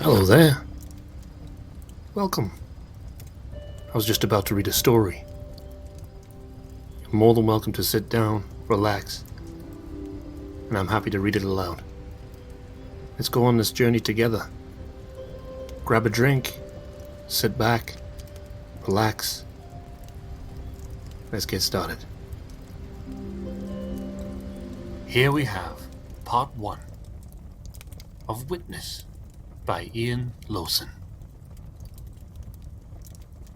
Hello there. Welcome. I was just about to read a story. You're more than welcome to sit down, relax, and I'm happy to read it aloud. Let's go on this journey together. Grab a drink, sit back, relax. Let's get started. Here we have part 1 of Witness by Iain Lowson.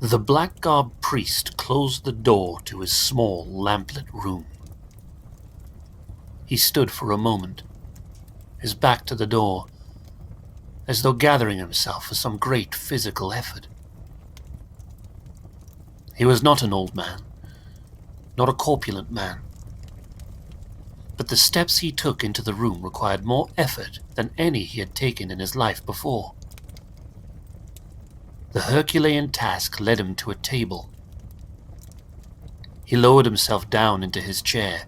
The black-garbed priest closed the door to his small, lamplit room. He stood for a moment, his back to the door, as though gathering himself for some great physical effort. He was not an old man, not a corpulent man, but the steps he took into the room required more effort than any he had taken in his life before. The Herculean task led him to a table. He lowered himself down into his chair,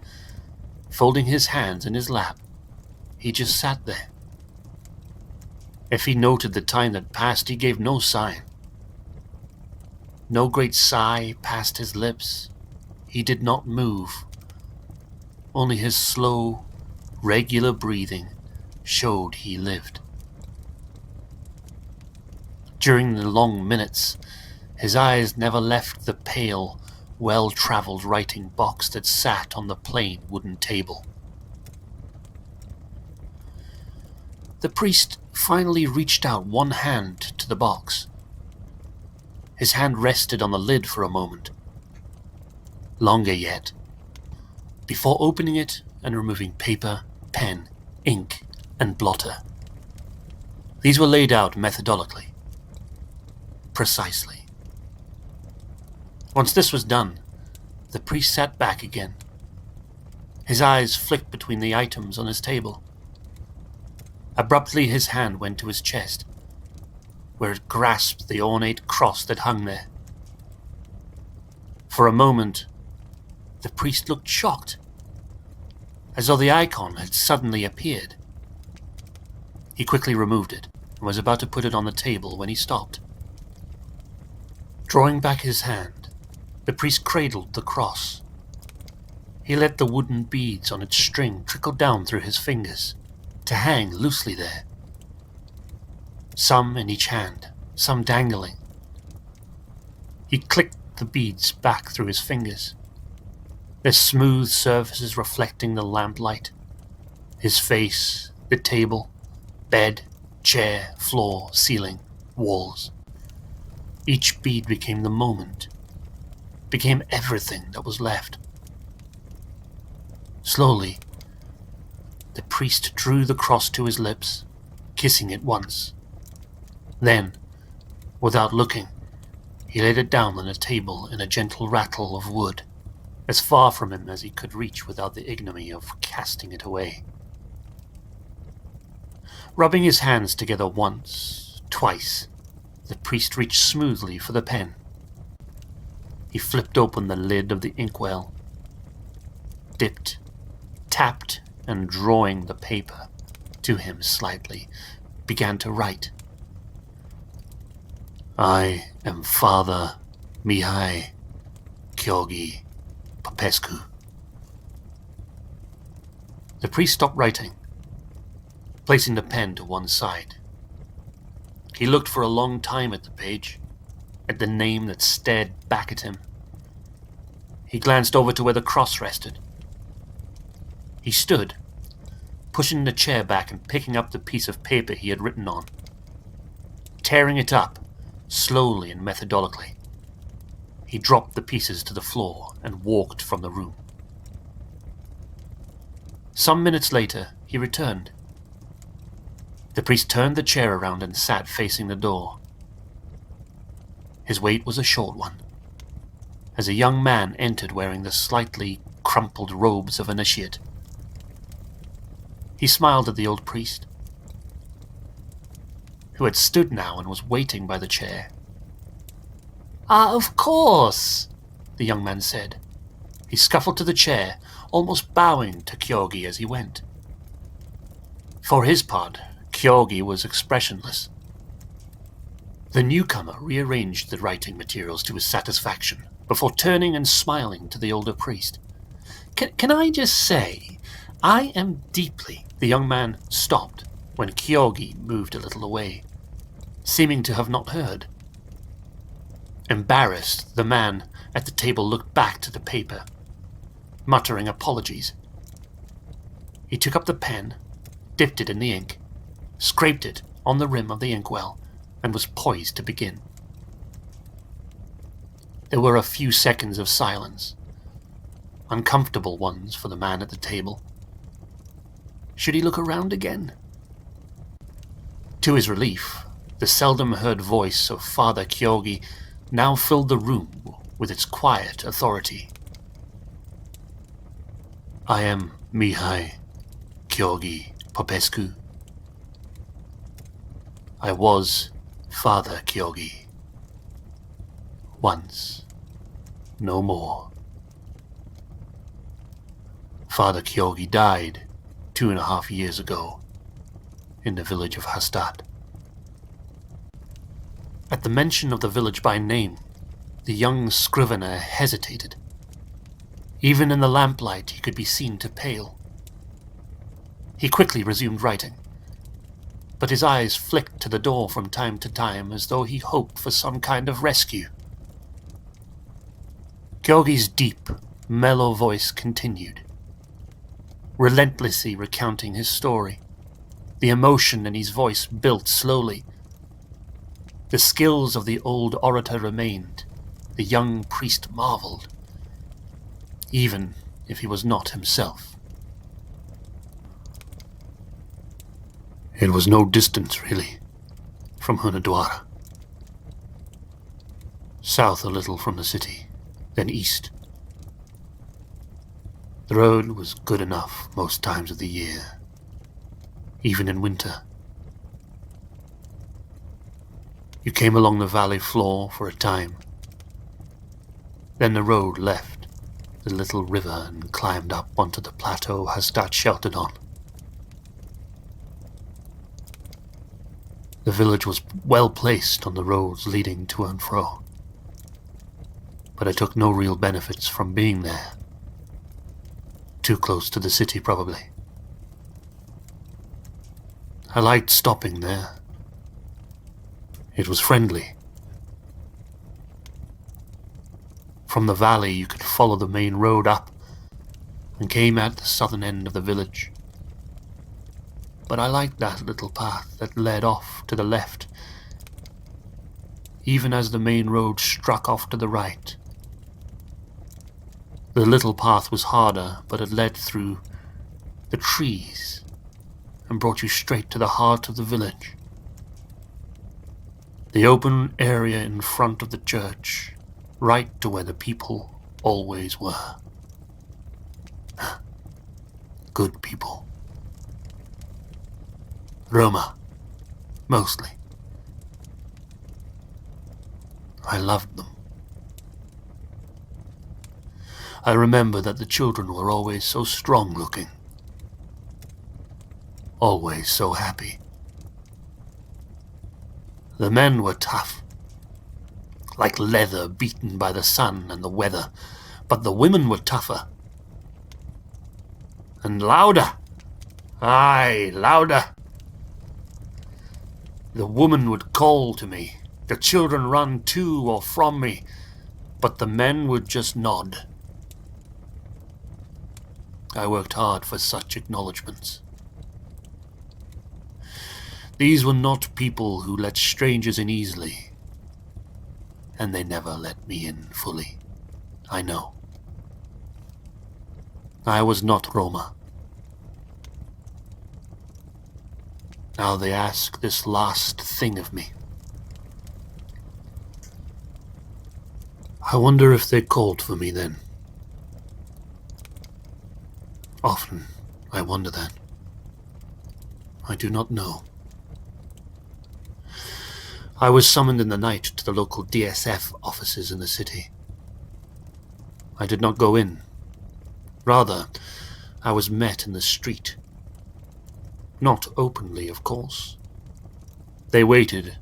folding his hands in his lap. He just sat there. If he noted the time that passed, he gave no sign. No great sigh passed his lips. He did not move. Only his slow, regular breathing showed he lived. During the long minutes, his eyes never left the pale, well-traveled writing box that sat on the plain wooden table. The priest finally reached out one hand to the box. His hand rested on the lid for a moment. Longer yet, before opening it and removing paper, pen, ink, and blotter. These were laid out methodically. Precisely. Once this was done, the priest sat back again. His eyes flicked between the items on his table. Abruptly his hand went to his chest, where it grasped the ornate cross that hung there. For a moment, the priest looked shocked, as though the icon had suddenly appeared. He quickly removed it and was about to put it on the table when he stopped. Drawing back his hand, the priest cradled the cross. He let the wooden beads on its string trickle down through his fingers, to hang loosely there. Some in each hand, some dangling. He clicked the beads back through his fingers, their smooth surfaces reflecting the lamplight. His face, the table, bed, chair, floor, ceiling, walls. Each bead became the moment, became everything that was left. Slowly, the priest drew the cross to his lips, kissing it once. Then, without looking, he laid it down on a table in a gentle rattle of wood, as far from him as he could reach without the ignominy of casting it away. Rubbing his hands together once, twice, the priest reached smoothly for the pen. He flipped open the lid of the inkwell, dipped, tapped, and drawing the paper to him slightly, began to write. I am Father Mihai Kyogi Popescu. The priest stopped writing, placing the pen to one side. He looked for a long time at the page, at the name that stared back at him. He glanced over to where the cross rested. He stood, pushing the chair back and picking up the piece of paper he had written on. Tearing it up, slowly and methodically, he dropped the pieces to the floor and walked from the room. Some minutes later, he returned. The priest turned the chair around and sat facing the door. His wait was a short one, as a young man entered wearing the slightly crumpled robes of an initiate. He smiled at the old priest, who had stood now and was waiting by the chair. "Ah, of course," the young man said. He scuffled to the chair, almost bowing to Kyogi as he went. For his part, Kyogi was expressionless, The newcomer rearranged the writing materials to his satisfaction before turning and smiling to the older priest. Can I just say, I am deeply... The young man stopped when Kyogi moved a little away, seeming to have not heard. Embarrassed, the man at the table looked back to the paper, muttering apologies. He took up the pen, dipped it in the ink, scraped it on the rim of the inkwell, and was poised to begin. There were a few seconds of silence, uncomfortable ones for the man at the table. Should he look around again? To his relief, the seldom-heard voice of Father Kyogi now filled the room with its quiet authority. I am Mihai Kyogi Popescu. I was Father Kyogi. Once, no more. Father Kyogi died 2.5 years ago in the village of Hastad. At the mention of the village by name, the young scrivener hesitated. Even in the lamplight he could be seen to pale. He quickly resumed writing, but his eyes flicked to the door from time to time as though he hoped for some kind of rescue. Kyogi's deep, mellow voice continued, relentlessly recounting his story. The emotion in his voice built slowly. The skills of the old orator remained. The young priest marveled, even if he was not himself. It was no distance, really, from Hunadwara. South a little from the city, then east. The road was good enough most times of the year, even in winter. You came along the valley floor for a time. Then the road left the little river and climbed up onto the plateau Hastad sheltered on. The village was well placed on the roads leading to and fro, but I took no real benefits from being there. Too close to the city, probably. I liked stopping there. It was friendly. From the valley you could follow the main road up and came at the southern end of the village. But I liked that little path that led off to the left, even as the main road struck off to the right. The little path was harder, but it led through the trees and brought you straight to the heart of the village. The open area in front of the church, right to where the people always were. Good people. Roma, mostly. I loved them. I remember that the children were always so strong-looking. Always so happy. The men were tough, like leather beaten by the sun and the weather, but the women were tougher. And louder. Aye, louder. The woman would call to me, the children run to or from me, but the men would just nod. I worked hard for such acknowledgments. These were not people who let strangers in easily, and they never let me in fully. I know. I was not Roma. Now they ask this last thing of me. I wonder if they called for me then. Often I wonder that. I do not know. I was summoned in the night to the local DSF offices in the city. I did not go in. Rather, I was met in the street. Not openly, of course. They waited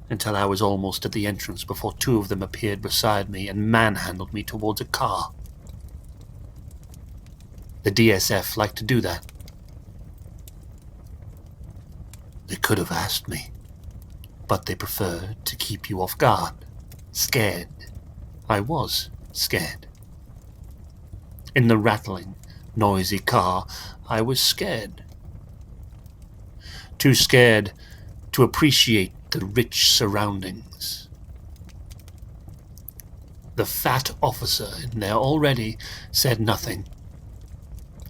until I was almost at the entrance before two of them appeared beside me and manhandled me towards a car. The DSF liked to do that. They could have asked me, but they preferred to keep you off guard, scared. I was scared. In the rattling, noisy car, I was scared. Too scared to appreciate the rich surroundings. The fat officer in there already said nothing.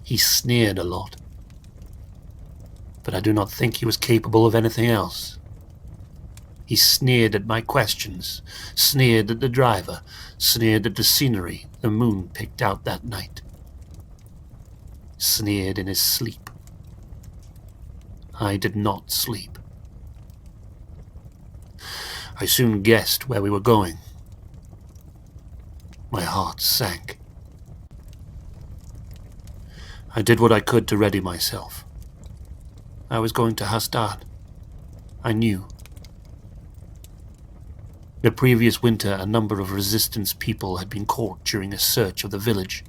He sneered a lot, but I do not think he was capable of anything else. He sneered at my questions, sneered at the driver, sneered at the scenery the moon picked out that night. Sneered in his sleep. I did not sleep. I soon guessed where we were going. My heart sank. I did what I could to ready myself. I was going to Hearthside. I knew. The previous winter, a number of resistance people had been caught during a search of the village.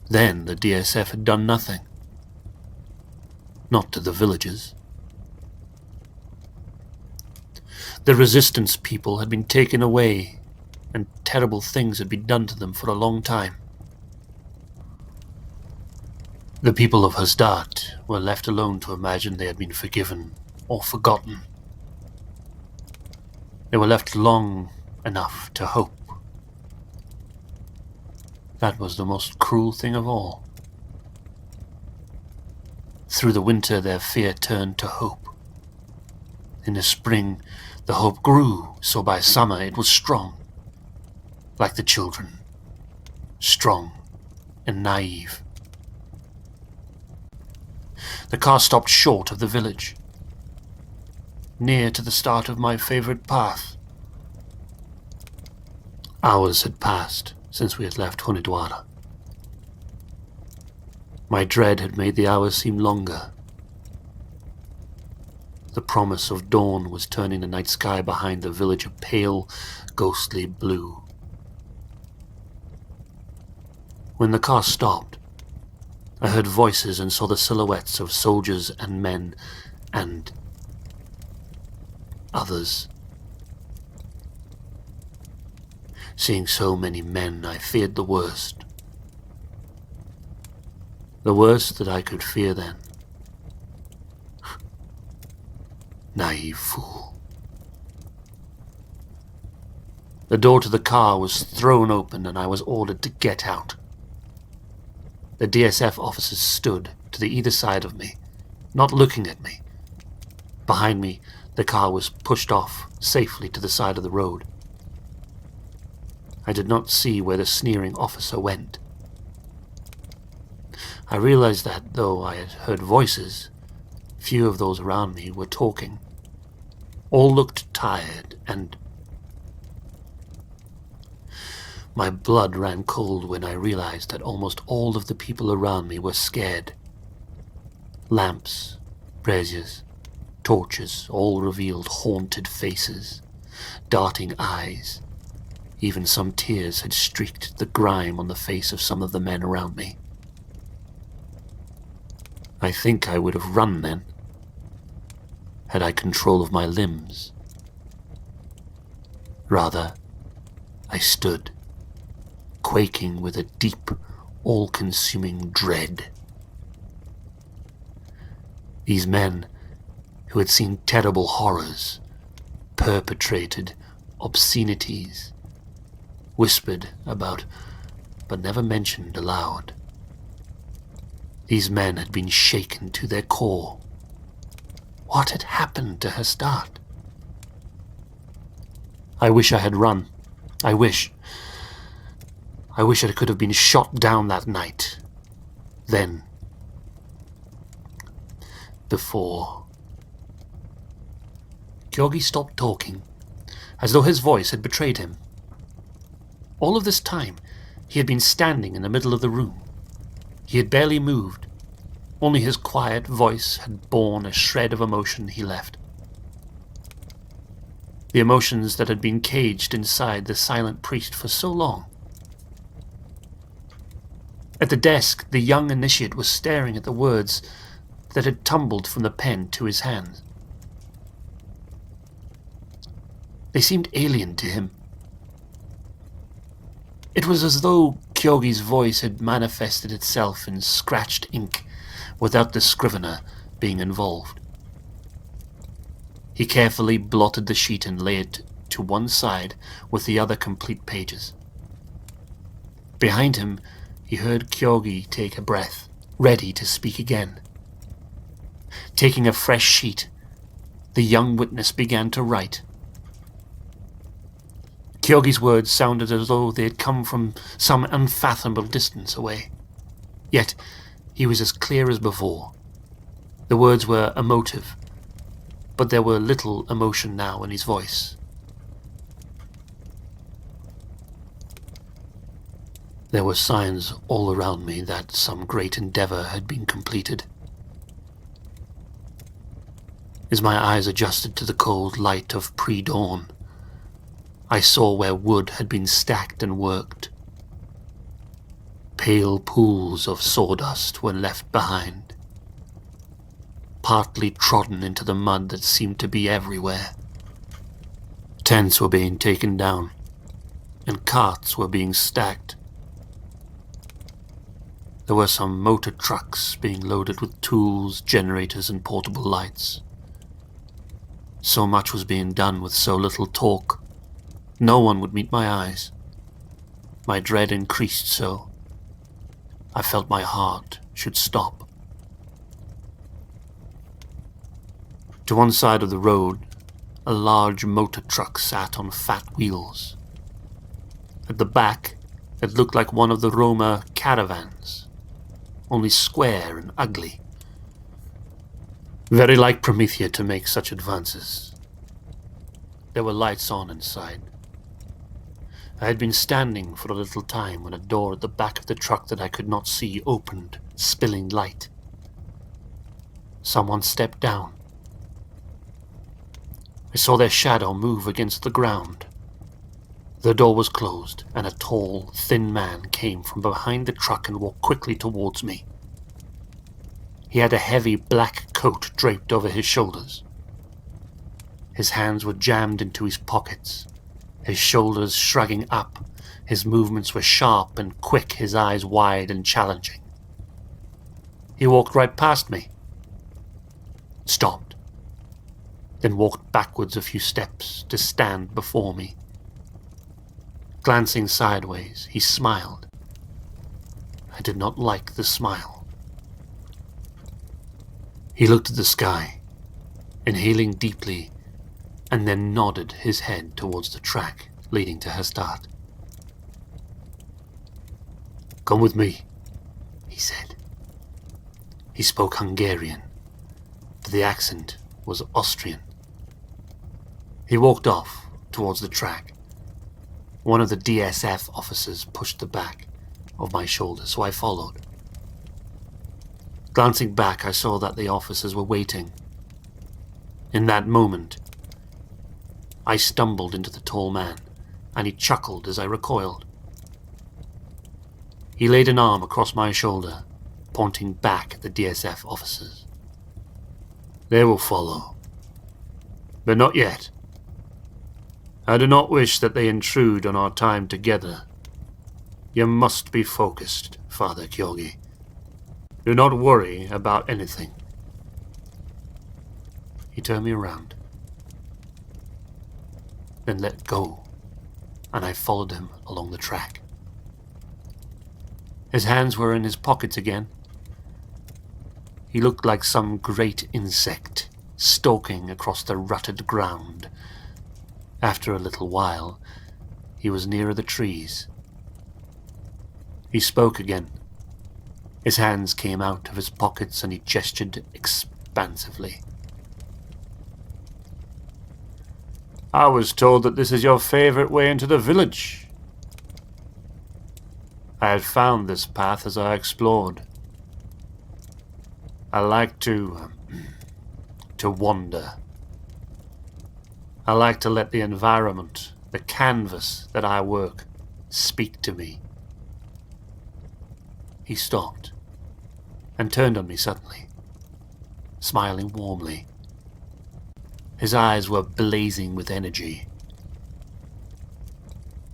Then the DSF had done nothing. Not to the villagers. The resistance people had been taken away, and terrible things had been done to them for a long time. The people of Hearthside were left alone to imagine they had been forgiven or forgotten. They were left long enough to hope. That was the most cruel thing of all. Through the winter their fear turned to hope. In the spring the hope grew, so by summer it was strong. Like the children, strong and naive. The car stopped short of the village, near to the start of my favorite path. Hours had passed since we had left Hunidwara. My dread had made the hours seem longer. The promise of dawn was turning the night sky behind the village a pale, ghostly blue. When the car stopped, I heard voices and saw the silhouettes of soldiers and men and others. Seeing so many men, I feared the worst. The worst that I could fear then. Naive fool. The door to the car was thrown open and I was ordered to get out. The DSF officers stood to the either side of me, not looking at me. Behind me, the car was pushed off safely to the side of the road. I did not see where the sneering officer went. I realized that, though I had heard voices, few of those around me were talking. All looked tired, and my blood ran cold when I realized that almost all of the people around me were scared. Lamps, braziers, torches all revealed haunted faces, darting eyes. Even some tears had streaked the grime on the face of some of the men around me. I think I would have run then, had I control of my limbs. Rather, I stood, quaking with a deep, all-consuming dread. These men, who had seen terrible horrors, perpetrated obscenities, whispered about, but never mentioned aloud. These men had been shaken to their core. What had happened to Hearthside? I wish I had run. I wish I could have been shot down that night. Then. Before. Kyogi stopped talking, as though his voice had betrayed him. All of this time, he had been standing in the middle of the room. He had barely moved. Only his quiet voice had borne a shred of emotion he left. The emotions that had been caged inside the silent priest for so long. At the desk, the young initiate was staring at the words that had tumbled from the pen to his hand. They seemed alien to him. It was as though Kyogi's voice had manifested itself in scratched ink without the scrivener being involved. He carefully blotted the sheet and lay it to one side with the other complete pages. Behind him, he heard Kyogi take a breath, ready to speak again. Taking a fresh sheet, the young witness began to write. Kyogi's words sounded as though they had come from some unfathomable distance away. Yet, he was as clear as before. The words were emotive, but there were little emotion now in his voice. There were signs all around me that some great endeavor had been completed. As my eyes adjusted to the cold light of pre-dawn, I saw where wood had been stacked and worked. Pale pools of sawdust were left behind, partly trodden into the mud that seemed to be everywhere. Tents were being taken down, and carts were being stacked. There were some motor trucks being loaded with tools, generators, and portable lights. So much was being done with so little talk. No one would meet my eyes. My dread increased so. I felt my heart should stop. To one side of the road, a large motor truck sat on fat wheels. At the back, it looked like one of the Roma caravans, only square and ugly. Very like Promethea to make such advances. There were lights on inside. I had been standing for a little time when a door at the back of the truck that I could not see opened, spilling light. Someone stepped down. I saw their shadow move against the ground. The door was closed, and a tall, thin man came from behind the truck and walked quickly towards me. He had a heavy black coat draped over his shoulders. His hands were jammed into his pockets, his shoulders shrugging up. His movements were sharp and quick, his eyes wide and challenging. He walked right past me, stopped, then walked backwards a few steps to stand before me. Glancing sideways, he smiled. I did not like the smile. He looked at the sky, inhaling deeply, and then nodded his head towards the track leading to Hearthside. "Come with me," he said. He spoke Hungarian, but the accent was Austrian. He walked off towards the track. One of the DSF officers pushed the back of my shoulder, so I followed. Glancing back, I saw that the officers were waiting. In that moment, I stumbled into the tall man, and he chuckled as I recoiled. He laid an arm across my shoulder, pointing back at the DSF officers. "They will follow, but not yet. I do not wish that they intrude on our time together. You must be focused, Father Kyogi. Do not worry about anything." He turned me around, then let go, and I followed him along the track. His hands were in his pockets again. He looked like some great insect stalking across the rutted ground. After a little while, he was nearer the trees. He spoke again. His hands came out of his pockets and he gestured expansively. "I was told that this is your favorite way into the village. I had found this path as I explored. I like to wander." I like to let the environment, the canvas that I work, speak to me. He stopped and turned on me suddenly, smiling warmly. His eyes were blazing with energy.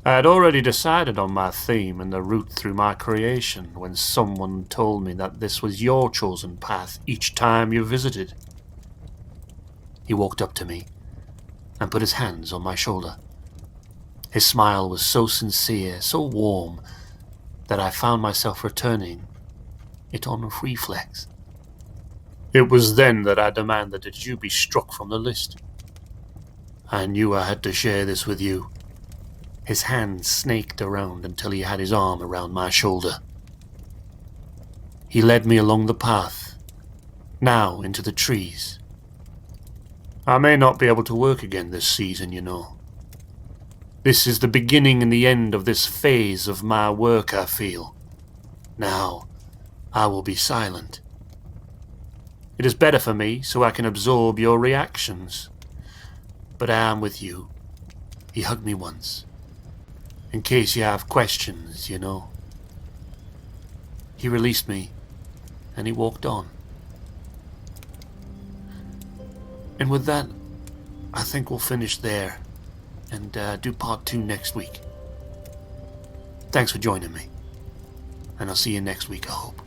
I had already decided on my theme and the route through my creation when someone told me that this was your chosen path each time you visited. He walked up to me and put his hands on my shoulder. His smile was so sincere, so warm, that I found myself returning it on reflex. It was then that I demanded that you be struck from the list. I knew I had to share this with you. His hand snaked around until he had his arm around my shoulder. He led me along the path, now into the trees. I may not be able to work again this season, you know. This is the beginning and the end of this phase of my work, I feel. Now, I will be silent. It is better for me, so I can absorb your reactions. But I am with you. He hugged me once. In case you have questions, you know. He released me, and he walked on. And with that, I think we'll finish there, and do part 2 next week. Thanks for joining me, and I'll see you next week, I hope.